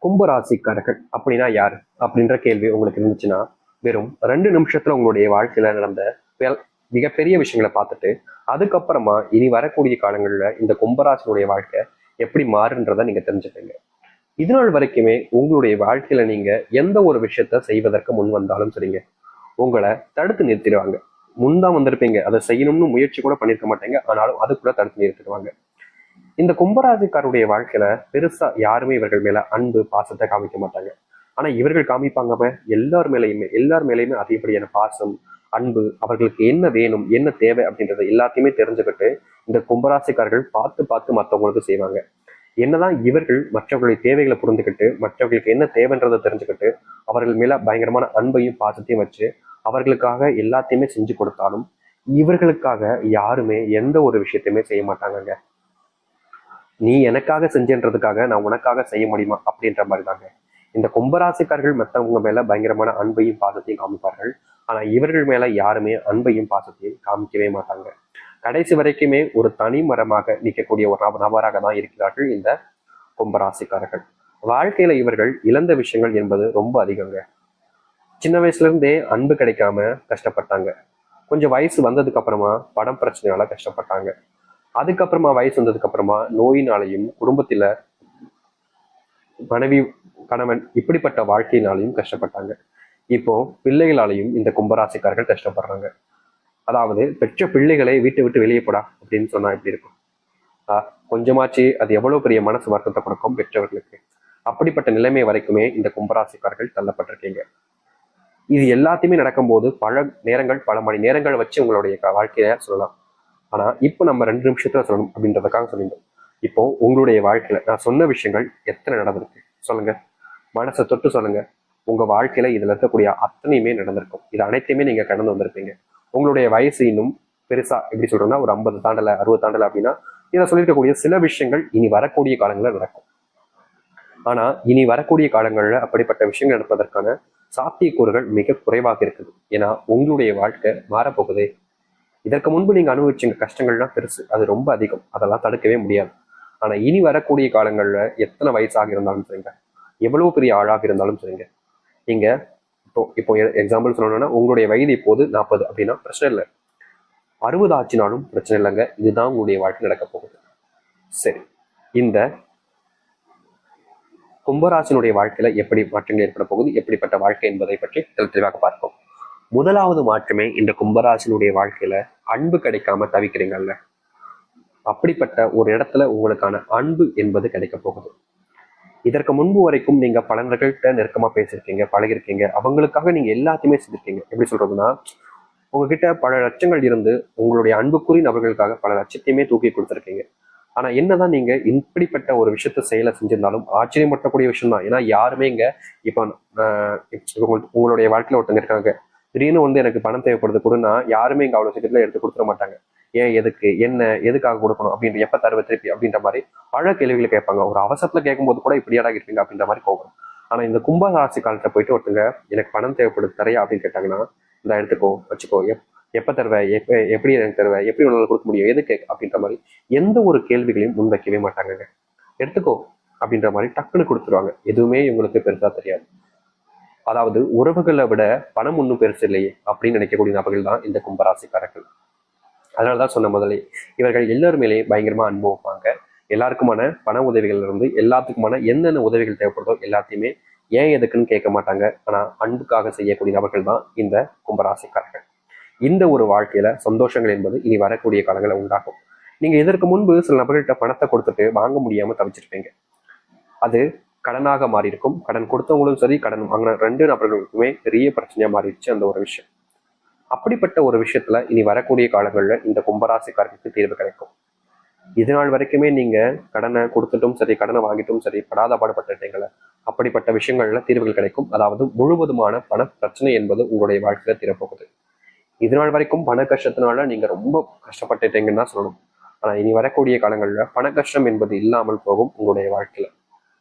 கும்பராசிக்காரர்கள் அப்படின்னா யார் அப்படின்ற கேள்வி உங்களுக்கு இருந்துச்சுன்னா, வெறும் 2 நிமிஷத்துல உங்களுடைய வாழ்க்கையில நடந்த மிகப்பெரிய விஷயங்களை பார்த்துட்டு, அதுக்கப்புறமா இனி வரக்கூடிய காலங்கள்ல இந்த கும்பராசினுடைய வாழ்க்கை எப்படி மாறுன்றதை நீங்க தெரிஞ்சுப்பீங்க. இது நாள் வரைக்குமே உங்களுடைய வாழ்க்கையில நீங்க எந்த ஒரு விஷயத்த செய்வதற்கு முன் வந்தாலும் சரிங்க, உங்களை தடுத்து நிறுத்திடுவாங்க. முன்தான் வந்திருப்பீங்க, அதை செய்யணும்னு முயற்சி கூட பண்ணிருக்க மாட்டீங்க, ஆனாலும் அது கூட தடுத்து நிறுத்திடுவாங்க. இந்த கும்பராசிக்காருடைய வாழ்க்கையில பெருசா யாருமே இவர்கள் மேல அன்பு பாசத்தை காமிக்க மாட்டாங்க. ஆனா இவர்கள் காமிப்பாங்க எல்லார் மேலையுமே அதிகப்படியான பாசம், அன்பு, அவர்களுக்கு என்ன வேணும் என்ன தேவை அப்படின்றத எல்லாத்தையுமே தெரிஞ்சுக்கிட்டு இந்த கும்பராசிக்காரர்கள் பார்த்து பார்த்து மற்றவங்களுக்கு செய்வாங்க. என்னதான் இவர்கள் மற்றவர்களுடைய தேவைகளை புரிந்துக்கிட்டு மற்றவர்களுக்கு என்ன தேவைன்றதை தெரிஞ்சுக்கிட்டு அவர்கள் மேல பயங்கரமான அன்பையும் பாசத்தையும் வச்சு அவர்களுக்காக எல்லாத்தையுமே செஞ்சு கொடுத்தாலும் இவர்களுக்காக யாருமே எந்த ஒரு விஷயத்தையுமே செய்ய மாட்டாங்க. நீ எனக்காக செஞ்சன்றதுக்காக நான் உனக்காக செய்ய முடியுமா அப்படின்ற மாதிரி தாங்க இந்த கும்பராசிக்காரர்கள் மற்றவங்க மேல பயங்கரமான அன்பையும் பாசத்தையும் காமிப்பார்கள். ஆனா இவர்கள் மேல யாருமே அன்பையும் பாசத்தையும் காமிக்கவே மாட்டாங்க. கடைசி வரைக்குமே ஒரு தனி மரமாக நிற்கக்கூடிய ஒரு நபராக தான் இருக்கிறார்கள் இந்த கும்பராசிக்காரர்கள். வாழ்க்கையில இவர்கள் இழந்த விஷயங்கள் என்பது ரொம்ப அதிகங்க. சின்ன வயசுல இருந்தே அன்பு கிடைக்காம கஷ்டப்பட்டாங்க. கொஞ்சம் வயசு வந்ததுக்கு அப்புறமா படம் பிரச்சனையால கஷ்டப்பட்டாங்க. அதுக்கப்புறமா வயசு வந்ததுக்கு அப்புறமா நோயினாலையும் குடும்பத்தில மனைவி கணவன் இப்படிப்பட்ட வாழ்க்கையினாலையும் கஷ்டப்பட்டாங்க. இப்போ பிள்ளைகளாலையும் இந்த கும்பராசிக்காரர்கள் கஷ்டப்படுறாங்க. அதாவது பெற்ற பிள்ளைகளை வீட்டை விட்டு வெளியே போடா அப்படின்னு சொன்னா எப்படி இருக்கும்? கொஞ்சமாச்சு அது எவ்வளவு பெரிய மனசு வருத்தத்தை கொடுக்கும் பெற்றவர்களுக்கு. அப்படிப்பட்ட நிலைமை வரைக்குமே இந்த கும்பராசிக்காரர்கள் தள்ளப்பட்டிருக்கீங்க. இது எல்லாத்தையுமே நடக்கும்போது பல மணி நேரங்கள் வச்சு உங்களுடைய வாழ்க்கைய சொல்லலாம். ஆனா இப்போ நம்ம 2 நிமிஷத்துல சொல்லணும் அப்படின்றதுக்காக சொல்லியிருந்தோம். இப்போ உங்களுடைய வாழ்க்கையில நான் சொன்ன விஷயங்கள் எத்தனை நடந்திருக்கு சொல்லுங்க. மனசை தொட்டு சொல்லுங்க. உங்க வாழ்க்கையில இதுல இருக்கக்கூடிய அத்தனையுமே நடந்திருக்கும். இது அனைத்தையுமே நீங்க கடந்து வந்திருப்பீங்க. உங்களுடைய வயசு இன்னும் பெருசா எப்படி சொல்றோம்னா ஒரு 50 தாண்டல 60 தாண்டல அப்படின்னா இதை சொல்லியிருக்கக்கூடிய சில விஷயங்கள் இனி வரக்கூடிய காலங்களில் நடக்கும். ஆனா இனி வரக்கூடிய காலங்கள்ல அப்படிப்பட்ட விஷயங்கள் நடப்பதற்கான சாத்தியக்கூறுகள் மிக குறைவாக இருக்குது. ஏன்னா உங்களுடைய வாழ்க்கை மாறப்போகுதே. இதற்கு முன்பு நீங்க அனுபவிச்ச கஷ்டங்கள்லாம் பெருசு, அது ரொம்ப அதிகம், அதெல்லாம் தடுக்கவே முடியாது. ஆனா இனி வரக்கூடிய காலங்கள்ல எத்தனை வயசாக இருந்தாலும் சரிங்க, எவ்வளவு பெரிய ஆளாக இருந்தாலும் சரிங்க, நீங்க இப்போ எக்ஸாம்பிள் சொல்லணும்னா உங்களுடைய வயது இப்போது 40 அப்படின்னா பிரச்சனை இல்லை. 60 ஆச்சுனாலும் பிரச்சனை இல்லைங்க. இதுதான் உங்களுடைய வாழ்க்கை நடக்க போகுது. சரி, இந்த கும்பராசினுடைய வாழ்க்கையில எப்படி மாற்றங்கள் ஏற்பட போகுது, எப்படிப்பட்ட வாழ்க்கை என்பதை பற்றி தெளிவாக பார்ப்போம். முதலாவது மாற்றமே இந்த கும்பராசினுடைய வாழ்க்கையில அன்பு கிடைக்காம தவிக்கிறீங்கல்ல, அப்படிப்பட்ட ஒரு இடத்துல உங்களுக்கான அன்பு என்பது கிடைக்க போகுது. இதற்கு முன்பு வரைக்கும் நீங்க பலர்கள்ட்ட நெருக்கமா பேசியிருக்கீங்க, பழகிருக்கீங்க, அவங்களுக்காக நீங்க எல்லாத்தையுமே செஞ்சிருக்கீங்க. எப்படி சொல்றதுன்னா, உங்ககிட்ட பல லட்சங்கள் இருந்து உங்களுடைய அன்புக்குறி நபர்களுக்காக பல லட்சத்தையுமே தூக்கி கொடுத்துருக்கீங்க. ஆனா என்னதான் நீங்க இப்படிப்பட்ட ஒரு விஷயத்த செயலை செஞ்சிருந்தாலும் ஆச்சரியப்படக்கூடிய விஷயம் தான். ஏன்னா யாருமே இங்க இப்போ உங்களுடைய வாழ்க்கையில ஒருத்தங்க இருக்காங்க, திடீர்னு எனக்கு பணம் தேவைப்படுது கொடுன்னா யாருமே இங்க அவ்வளவு சீக்கிரத்துல எடுத்து கொடுத்துட மாட்டாங்க. ஏன், எதுக்கு, என்ன, எதுக்காக கொடுக்கணும் அப்படின்ற, எப்ப தருவ திருப்பி அப்படின்ற மாதிரி பல கேள்விகளை கேட்பாங்க. ஒரு அவசரத்துல கேட்கும்போது கூட இப்படியாடா இருக்கீங்க அப்படின்ற மாதிரி போகும். ஆனா இந்த கும்பராசி காலத்தை போயிட்டு ஒருத்தங்க எனக்கு பணம் தேவைப்படுது தரையா அப்படின்னு கேட்டாங்கன்னா, இந்த எடுத்துக்கோ வச்சுக்கோ, எப்ப தருவ, எப்படி எனக்கு தருவ, எப்படி உன்னால கொடுக்க முடியும், எதுக்கு அப்படின்ற மாதிரி எந்த ஒரு கேள்விகளையும் முன்வைக்கவே மாட்டாங்க. எடுத்துக்கோ அப்படின்ற மாதிரி டக்குன்னு கொடுத்துருவாங்க. எதுவுமே இவங்களுக்கு பெருசா தெரியாது. அதாவது உறவுகளை விட பணம் ஒன்றும் பெருசு இல்லையே அப்படின்னு நினைக்கக்கூடிய நபர்கள் தான் இந்த கும்பராசிக்காரர்கள். அதனாலதான் சொன்ன முதலே இவர்கள் எல்லாருமேலே பயங்கரமா அனுபவிப்பாங்க. எல்லாருக்குமான பண உதவிகள் இருந்து எல்லாத்துக்குமான என்னென்ன உதவிகள் தேவைப்படுதோ எல்லாத்தையுமே ஏன் எதுக்குன்னு கேட்க மாட்டாங்க. ஆனா அன்புக்காக செய்யக்கூடிய நபர்கள் தான் இந்த கும்பராசிக்காரர்கள். இந்த ஒரு வாழ்க்கையில சந்தோஷங்கள் என்பது இனி வரக்கூடிய காலங்களில் உண்டாகும். நீங்க இதற்கு முன்பு சில நபர்கள்ட்ட பணத்தை கொடுத்துட்டு வாங்க முடியாம தவிச்சிருப்பீங்க. அது கடனாக மாறி இருக்கும். கடன் கொடுத்தவங்களும் சரி, கடன் வாங்கின 2 நபர்களுக்குமே பெரிய பிரச்சனையா மாறிடுச்சு அந்த ஒரு விஷயம். அப்படிப்பட்ட ஒரு விஷயத்துல இனி வரக்கூடிய காலங்களில் இந்த கும்பராசிக்காரர்களுக்கு தீர்வு கிடைக்கும். இது நாள் வரைக்குமே நீங்க கடனை கொடுத்துட்டும் சரி, கடனை வாங்கிட்டும் சரி, படாத பாடுபட்டுட்டீங்களே, அப்படிப்பட்ட விஷயங்கள்ல தீர்வுகள் கிடைக்கும். அதாவது முழுவதுமான பண பிரச்சனை என்பது உங்களுடைய வாழ்க்கையில தீரப்போகுது. இது நாள் வரைக்கும் பண கஷ்டத்தினால நீங்க ரொம்ப கஷ்டப்பட்டுட்டீங்கன்னு தான் சொல்லணும். ஆனா இனி வரக்கூடிய காலங்கள்ல பண கஷ்டம் என்பது இல்லாமல் போகும். உங்களுடைய வாழ்க்கையில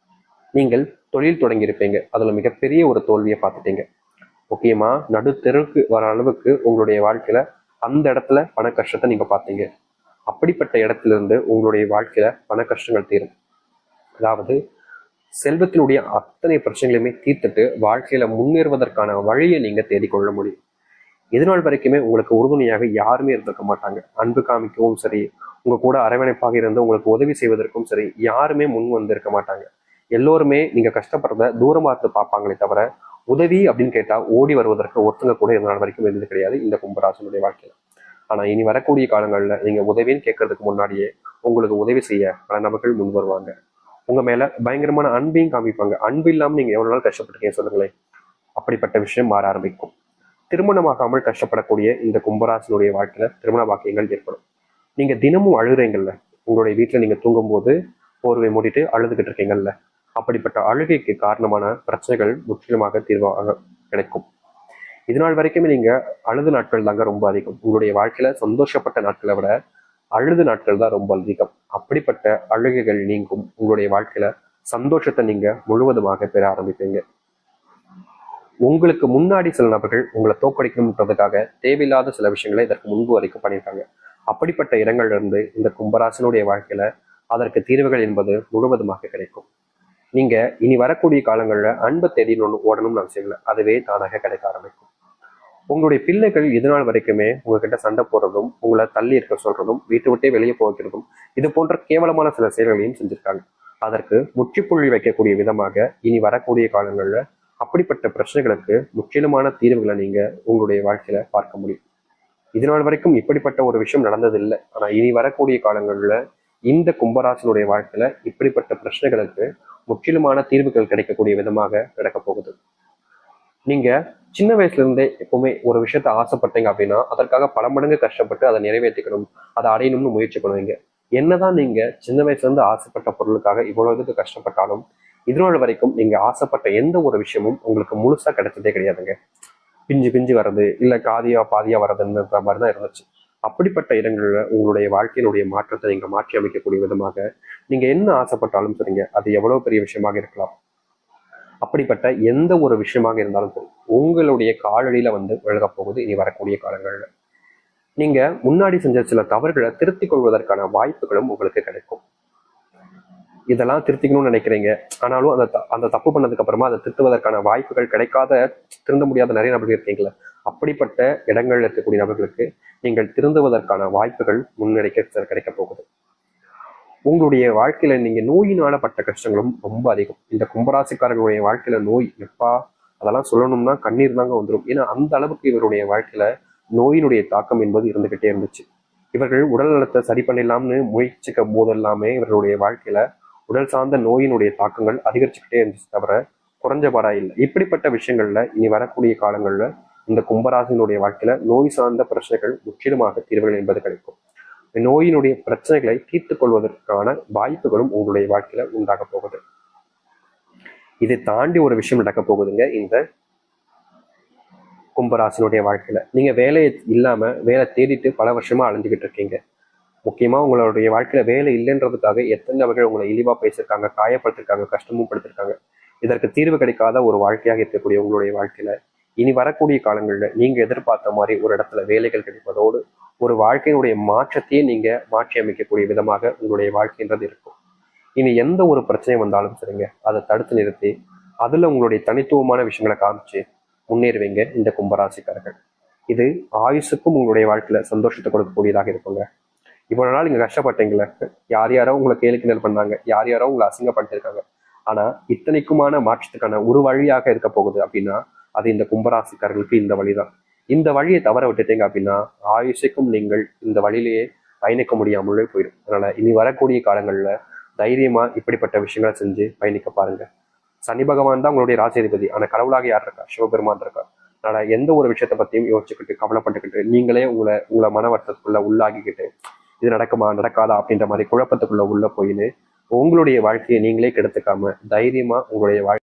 நீங்கள் தொழில் தொடங்கியிருப்பீங்க, அதுல மிகப்பெரிய ஒரு தோல்வியை பார்த்துட்டீங்க. முக்கியமா நடுத்தெருக்கு வர அளவுக்கு உங்களுடைய வாழ்க்கையில அந்த இடத்துல பண கஷ்டத்தை நீங்க பார்த்தீங்க. அப்படிப்பட்ட இடத்துல இருந்து உங்களுடைய வாழ்க்கையில பண கஷ்டங்கள் தீரும். அதாவது செல்வத்தினுடைய அத்தனை பிரச்சனைகளையுமே தீர்த்துட்டு வாழ்க்கையில முன்னேறுவதற்கான வழியை நீங்க தேடிக்கொள்ள முடியும். இதுநாள் வரைக்குமே உங்களுக்கு உறுதுணையாக யாருமே இருந்திருக்க மாட்டாங்க. அன்பு காமிக்கவும் சரி, உங்க கூட அரவணைப்பாக இருந்து உங்களுக்கு உதவி செய்வதற்கும் சரி, யாருமே முன் வந்திருக்க மாட்டாங்க. எல்லோருமே நீங்க கஷ்டப்படுறத தூரமா இருந்து பார்ப்பாங்களே தவிர, உதவி அப்படின்னு கேட்டா ஓடி வருவதற்கு ஒருத்தங்க கூட இந்த நாள் வரைக்கும் இருந்தது கிடையாது இந்த கும்பராசனுடைய வாழ்க்கையில. ஆனா இனி வரக்கூடிய காலங்கள்ல நீங்க உதவின்னு கேட்கறதுக்கு முன்னாடியே உங்களுக்கு உதவி செய்ய பல நபர்கள் முன் வருவாங்க. உங்க மேல பயங்கரமான அன்பையும் காமிப்பாங்க. அன்பு இல்லாம நீங்க எவ்வளவு நாள் கஷ்டப்பட்டிருக்கீங்க சொல்லுங்களேன். அப்படிப்பட்ட விஷயம் மாற ஆரம்பிக்கும். திருமணமாகாமல் கஷ்டப்படக்கூடிய இந்த கும்பராசனுடைய வாழ்க்கையில திருமண பாக்கியங்கள் ஏற்படும். நீங்க தினமும் அழுறீங்கல்ல, உங்களுடைய வீட்டுல நீங்க தூங்கும் போது போர்வை மூடிட்டு அழுதுகிட்டு இருக்கீங்கல்ல, அப்படிப்பட்ட அழுகைக்கு காரணமான பிரச்சனைகள் முற்றிலுமாக தீர்வாக கிடைக்கும். இதனால் வரைக்குமே நீங்க அழுது நாட்கள் தாங்க ரொம்ப அதிகம். உங்களுடைய வாழ்க்கையில சந்தோஷப்பட்ட நாட்களை விட அழுது நாட்கள் தான் ரொம்ப அதிகம். அப்படிப்பட்ட அழுகைகள் நீங்கும். உங்களுடைய வாழ்க்கையில சந்தோஷத்தை நீங்க முழுவதுமாக பெற ஆரம்பிப்பீங்க. உங்களுக்கு முன்னாடி சில நபர்கள் உங்களை தோற்கடிக்கணும்ன்றதுக்காக தேவையில்லாத சில விஷயங்களை இதற்கு முன்பு வரைக்கும் பண்ணியிருக்காங்க. அப்படிப்பட்ட இடங்கள்ல இருந்து இந்த கும்பராசனுடைய வாழ்க்கையில அதற்கு தீர்வுகள் என்பது முழுவதுமாக கிடைக்கும். நீங்க இனி வரக்கூடிய காலங்கள்ல அன்பை தேடி ஓடணும்னு அவசியம் இல்லை. அதுவே தானாக கிடைக்க ஆரம்பிக்கும். உங்களுடைய பிள்ளைகள் இதனால் வரைக்குமே உங்ககிட்ட சண்டை போடுறதும், உங்களை தள்ளி இருக்க சொல்றதும், வீட்டை விட்டே வெளியே போகிறதும், இது போன்ற கேவலமான சில செயல்களையும் செஞ்சிருக்காங்க. அதற்கு முற்றுப்புள்ளி வைக்கக்கூடிய விதமாக இனி வரக்கூடிய காலங்கள்ல அப்படிப்பட்ட பிரச்சனைகளுக்கு முற்றிலுமான தீர்வுகளை நீங்க உங்களுடைய வாழ்க்கையில பார்க்க முடியும். இதனால் வரைக்கும் இப்படிப்பட்ட ஒரு விஷயம் நடந்ததில்லை. ஆனா இனி வரக்கூடிய காலங்கள்ல இந்த கும்பராசனுடைய வாழ்க்கையில இப்படிப்பட்ட பிரச்சனைகளுக்கு முற்றிலுமான தீர்வுகள் கிடைக்கக்கூடிய விதமாக நடக்க போகுது. நீங்க சின்ன வயசுல இருந்தே எப்பவுமே ஒரு விஷயத்த ஆசைப்பட்டீங்க அப்படின்னா அதற்காக பல மடங்கு கஷ்டப்பட்டு அதை நிறைவேற்றிக்கணும், அதை அடையணும்னு முயற்சி பண்ணுவீங்க. என்னதான் நீங்க சின்ன வயசுல இருந்து ஆசைப்பட்ட பொருளுக்காக இவ்வளவு இதுக்கு கஷ்டப்பட்டாலும் இதனால வரைக்கும் நீங்க ஆசைப்பட்ட எந்த ஒரு விஷயமும் உங்களுக்கு முழுசா கிடைச்சதே கிடையாதுங்க. பிஞ்சு பிஞ்சு வர்றது, இல்ல காதியா பாதியா வர்றதுன்ற மாதிரி தான் இருந்துச்சு. அப்படிப்பட்ட இடங்கள்ல உங்களுடைய வாழ்க்கையினுடைய மாற்றத்தை நீங்க மாற்றி அமைக்கக்கூடிய விதமாக நீங்க என்ன ஆசைப்பட்டாலும் சரிங்க, அது எவ்வளவு பெரிய விஷயமாக இருக்கலாம். அப்படிப்பட்ட எந்த ஒரு விஷயமாக இருந்தாலும் சரி உங்களுடைய காலடியில வந்து விலக போகுது இனி வரக்கூடிய காலங்கள்ல. நீங்க முன்னாடி செஞ்ச சில தவறுகளை திருத்திக் கொள்வதற்கான வாய்ப்புகளும் உங்களுக்கு கிடைக்கும். இதெல்லாம் திருத்திக்கணும்னு நினைக்கிறீங்க, ஆனாலும் அந்த தப்பு பண்ணதுக்கு அப்புறமா அதை திருத்துவதற்கான வாய்ப்புகள் கிடைக்காத, திருந்த முடியாத நிறைய நபர்கள் இருக்கீங்களா? அப்படிப்பட்ட இடங்கள்ல இருக்கக்கூடிய நபர்களுக்கு நீங்கள் திருந்துவதற்கான வாய்ப்புகள் கிடைக்க போகுது. உங்களுடைய வாழ்க்கையில நீங்க நோயினால பட்ட கஷ்டங்களும் ரொம்ப அதிகம். இந்த கும்பராசிக்காரர்களுடைய வாழ்க்கையில நோய் எப்பா அதெல்லாம் சொல்லணும்னா கண்ணீர் தாங்க வந்துடும். ஏன்னா அந்த அளவுக்கு இவருடைய வாழ்க்கையில நோயினுடைய தாக்கம் என்பது இருந்துகிட்டே இருந்துச்சு. இவர்கள் உடல் நலத்தை சரி பண்ணிடலாம்னு முயற்சிக்க போதெல்லாமே இவர்களுடைய வாழ்க்கையில உடல் சார்ந்த நோயினுடைய தாக்கங்கள் அதிகரிச்சுக்கிட்டே இருந்துச்சு தவிர குறைஞ்ச பாடா இல்லை. இப்படிப்பட்ட விஷயங்கள்ல இனி வரக்கூடிய காலங்கள்ல இந்த கும்பராசினுடைய வாழ்க்கையில நோய் சார்ந்த பிரச்சனைகள் முற்றிலுமாக தீர்வுகள் என்பது கிடைக்கும். நோயினுடைய பிரச்சனைகளை தீர்த்துக் கொள்வதற்கான வாய்ப்புகளும் உங்களுடைய வாழ்க்கையில உண்டாக போகுது. இதை தாண்டி ஒரு விஷயம் நடக்க போகுதுங்க இந்த கும்பராசினுடைய வாழ்க்கையில. நீங்க வேலையை இல்லாம வேலை தேடிட்டு பல வருஷமா அலைஞ்சுக்கிட்டு இருக்கீங்க. முக்கியமா உங்களுடைய வாழ்க்கையில வேலை இல்லைன்றதுக்காக எத்தனை நபர்கள் உங்களை இழிவா பேசியிருக்காங்க, காயப்படுத்திருக்காங்க, கஷ்டமும் படுத்திருக்காங்க. இதற்கு தீர்வு கிடைக்காத ஒரு வாழ்க்கையாக இருக்கக்கூடிய உங்களுடைய வாழ்க்கையில இனி வரக்கூடிய காலங்களில் நீங்க எதிர்பார்த்த மாதிரி ஒரு இடத்துல வேலைகள் கிடைப்பதோடு ஒரு வாழ்க்கையினுடைய மாற்றத்தையே நீங்க மாற்றி அமைக்கக்கூடிய விதமாக உங்களுடைய வாழ்க்கைன்றது இருக்கும். இனி எந்த ஒரு பிரச்சனை வந்தாலும் சரிங்க, அதை தடுத்து நிறுத்தி அதுல உங்களுடைய தனித்துவமான விஷயங்களை காமிச்சு முன்னேறுவீங்க இந்த கும்பராசிக்காரர்கள். இது ஆயுசுக்கும் உங்களுடைய வாழ்க்கையில சந்தோஷத்தை கொடுக்கக்கூடியதாக இருக்குங்க. இவ்வளவு நாள் நீங்க கஷ்டப்பட்டீங்களே, யார் யாரோ உங்களை கேலி கிண்டல் பண்ணாங்க, யார் யாரோ உங்களை அசிங்கப்படுத்திருக்காங்க. ஆனா இத்தனைக்குமான மாற்றத்துக்கான ஒரு வழியாக இருக்க போகுது அப்படின்னா அது இந்த கும்பராசிக்காரர்களுக்கு இந்த வழிதான். இந்த வழியை தவற விட்டுட்டீங்க அப்படின்னா ஆயுஷைக்கும் நீங்கள் இந்த வழியிலேயே பயணிக்க முடியாமலே போயிடும். அதனால இனி வரக்கூடிய காலங்கள்ல தைரியமா இப்படிப்பட்ட விஷயங்களை செஞ்சு பயணிக்க பாருங்க. சனி பகவான் தான் உங்களுடைய ராசிதிபதி, ஆனா கடவுளாக யார் இருக்கா? சிவபெருமான் இருக்கா. அதனால எந்த ஒரு விஷயத்த பத்தியும் யோசிச்சுக்கிட்டு கவலைப்பட்டுக்கிட்டு நீங்களே உங்களை மன வருத்தத்துக்குள்ள உள்ளாகிக்கிட்டு இது நடக்குமா நடக்காதா அப்படின்ற மாதிரி குழப்பத்துக்குள்ள உள்ள போயின்னு உங்களுடைய வாழ்க்கையை நீங்களே கெடுத்துக்காம தைரியமா உங்களுடைய வாழ்க்கை